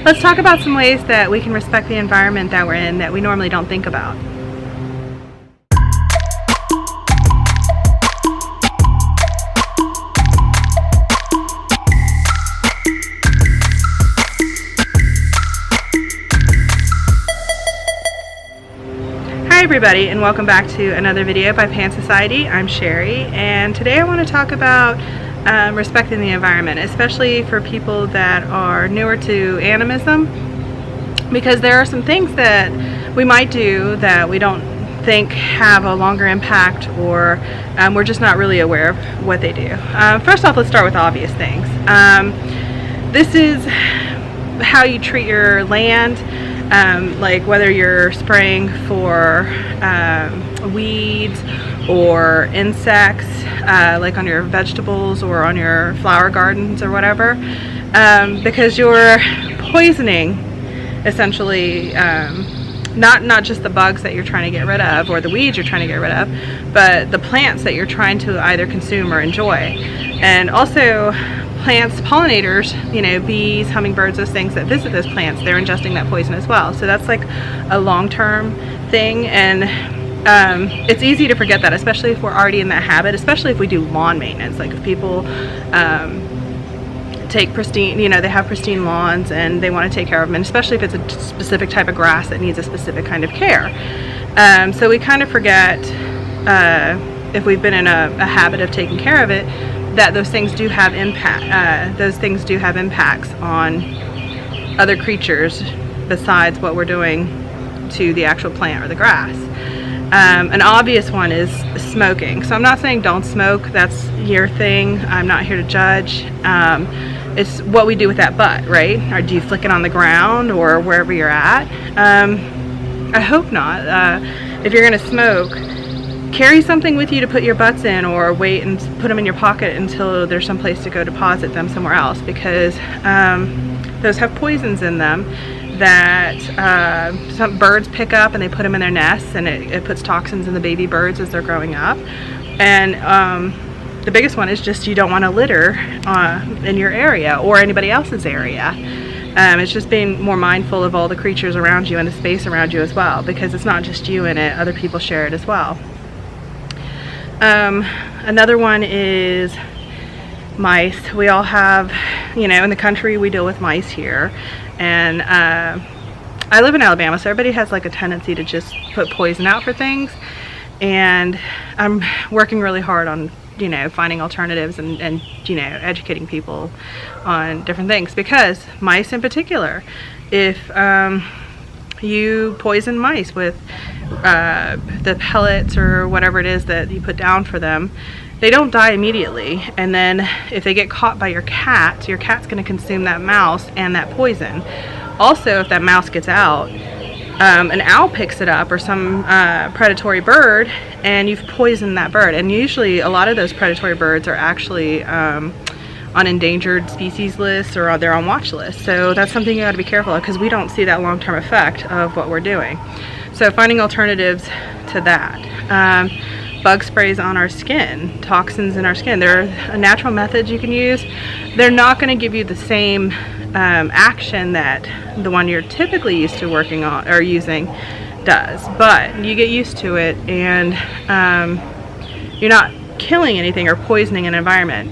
let's talk about some ways that we can respect the environment that we're in that we normally don't think about. Hi everybody, and welcome back to another video by Pan Society. I'm Cherie, and today I want to talk about respecting the environment, especially for people that are newer to animism, because there are some things that we might do that we don't think have a longer impact, or we're just not really aware of what they do. First off, let's start with obvious things. This is how you treat your land. Like whether you're spraying for weeds or insects, like on your vegetables or on your flower gardens or whatever, because you're poisoning essentially not just the bugs that you're trying to get rid of or the weeds you're trying to get rid of, but the plants that you're trying to either consume or enjoy. And also plants, pollinators, you know, bees, hummingbirds, those things that visit those plants, they're ingesting that poison as well. So that's like a long-term thing, and it's easy to forget that, especially if we're already in that habit, especially if we do lawn maintenance. Like if people take pristine, you know, they have pristine lawns and they want to take care of them, and especially if it's a specific type of grass that needs a specific kind of care. So we kind of forget, if we've been in a habit of taking care of it, that those things do have impact. Those things do have impacts on other creatures besides what we're doing to the actual plant or the grass. An obvious one is smoking. So I'm not saying don't smoke. That's your thing. I'm not here to judge. It's what we do with that butt, right? Or do you flick it on the ground or wherever you're at? I hope not. If you're going to smoke, carry something with you to put your butts in, or wait and put them in your pocket until there's some place to go deposit them somewhere else, because those have poisons in them that some birds pick up and they put them in their nests, and it puts toxins in the baby birds as they're growing up. And the biggest one is just you don't want to litter in your area or anybody else's area. It's just being more mindful of all the creatures around you and the space around you as well, because it's not just you in it, other people share it as well. Another one is mice. We all have, you know, in the country we deal with mice here, and I live in Alabama, so everybody has like a tendency to just put poison out for things, and I'm working really hard on, you know, finding alternatives and you know, educating people on different things, because mice in particular, if you poison mice with the pellets or whatever it is that you put down for them, they don't die immediately, and then if they get caught by your cat's going to consume that mouse and that poison. Also, if that mouse gets out, an owl picks it up, or some predatory bird, and you've poisoned that bird. And usually a lot of those predatory birds are actually on endangered species lists, or they're on watch lists. So that's something you got to be careful of, because we don't see that long-term effect of what we're doing. So finding alternatives to that. Bug sprays on our skin, toxins in our skin. There are natural methods you can use. They're not going to give you the same action that the one you're typically used to working on or using does, but you get used to it, and you're not killing anything or poisoning an environment.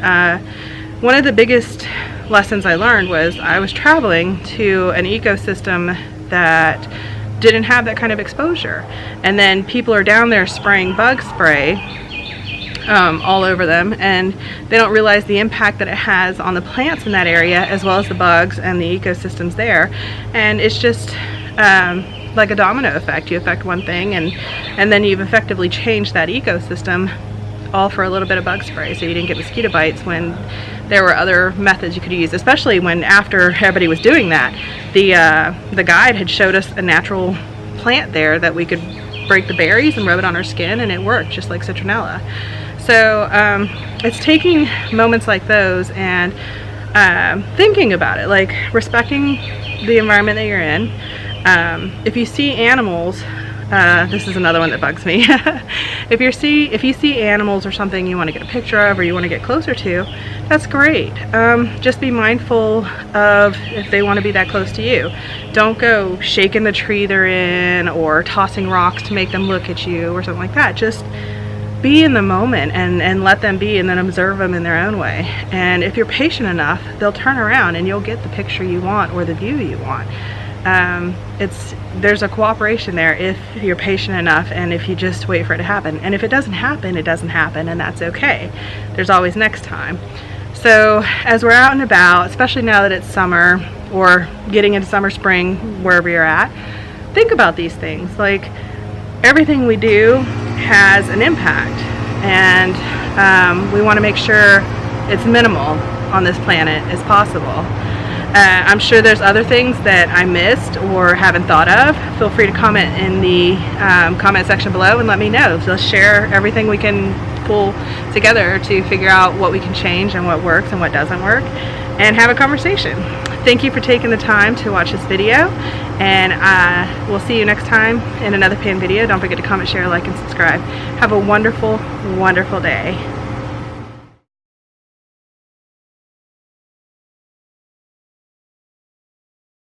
One of the biggest lessons I learned was I was traveling to an ecosystem that didn't have that kind of exposure, and then people are down there spraying bug spray all over them, and they don't realize the impact that it has on the plants in that area, as well as the bugs and the ecosystems there. And it's just like a domino effect. You affect one thing, and then you've effectively changed that ecosystem, all for a little bit of bug spray. So you didn't get mosquito bites when there were other methods you could use, especially when, after everybody was doing that, the guide had showed us a natural plant there that we could break the berries and rub it on our skin, and it worked just like citronella. So it's taking moments like those and thinking about it, like respecting the environment that you're in. If you see animals This is another one that bugs me. If you see animals or something you want to get a picture of or you want to get closer to, that's great. Just be mindful of if they want to be that close to you. Don't go shaking the tree they're in or tossing rocks to make them look at you or something like that. Just be in the moment and let them be, and then observe them in their own way. And if you're patient enough, they'll turn around and you'll get the picture you want or the view you want. There's a cooperation there if you're patient enough and if you just wait for it to happen. And if it doesn't happen, it doesn't happen, and that's okay. There's always next time. So as we're out and about, especially now that it's summer or getting into summer, spring, wherever you're at, think about these things. Like, everything we do has an impact, and we want to make sure it's minimal on this planet as possible. I'm sure there's other things that I missed or haven't thought of. Feel free to comment in the comment section below and let me know. So let's share everything we can pull together to figure out what we can change and what works and what doesn't work, and have a conversation. Thank you for taking the time to watch this video, and we'll see you next time in another pan video. Don't forget to comment, share, like, and subscribe. Have a wonderful, wonderful day.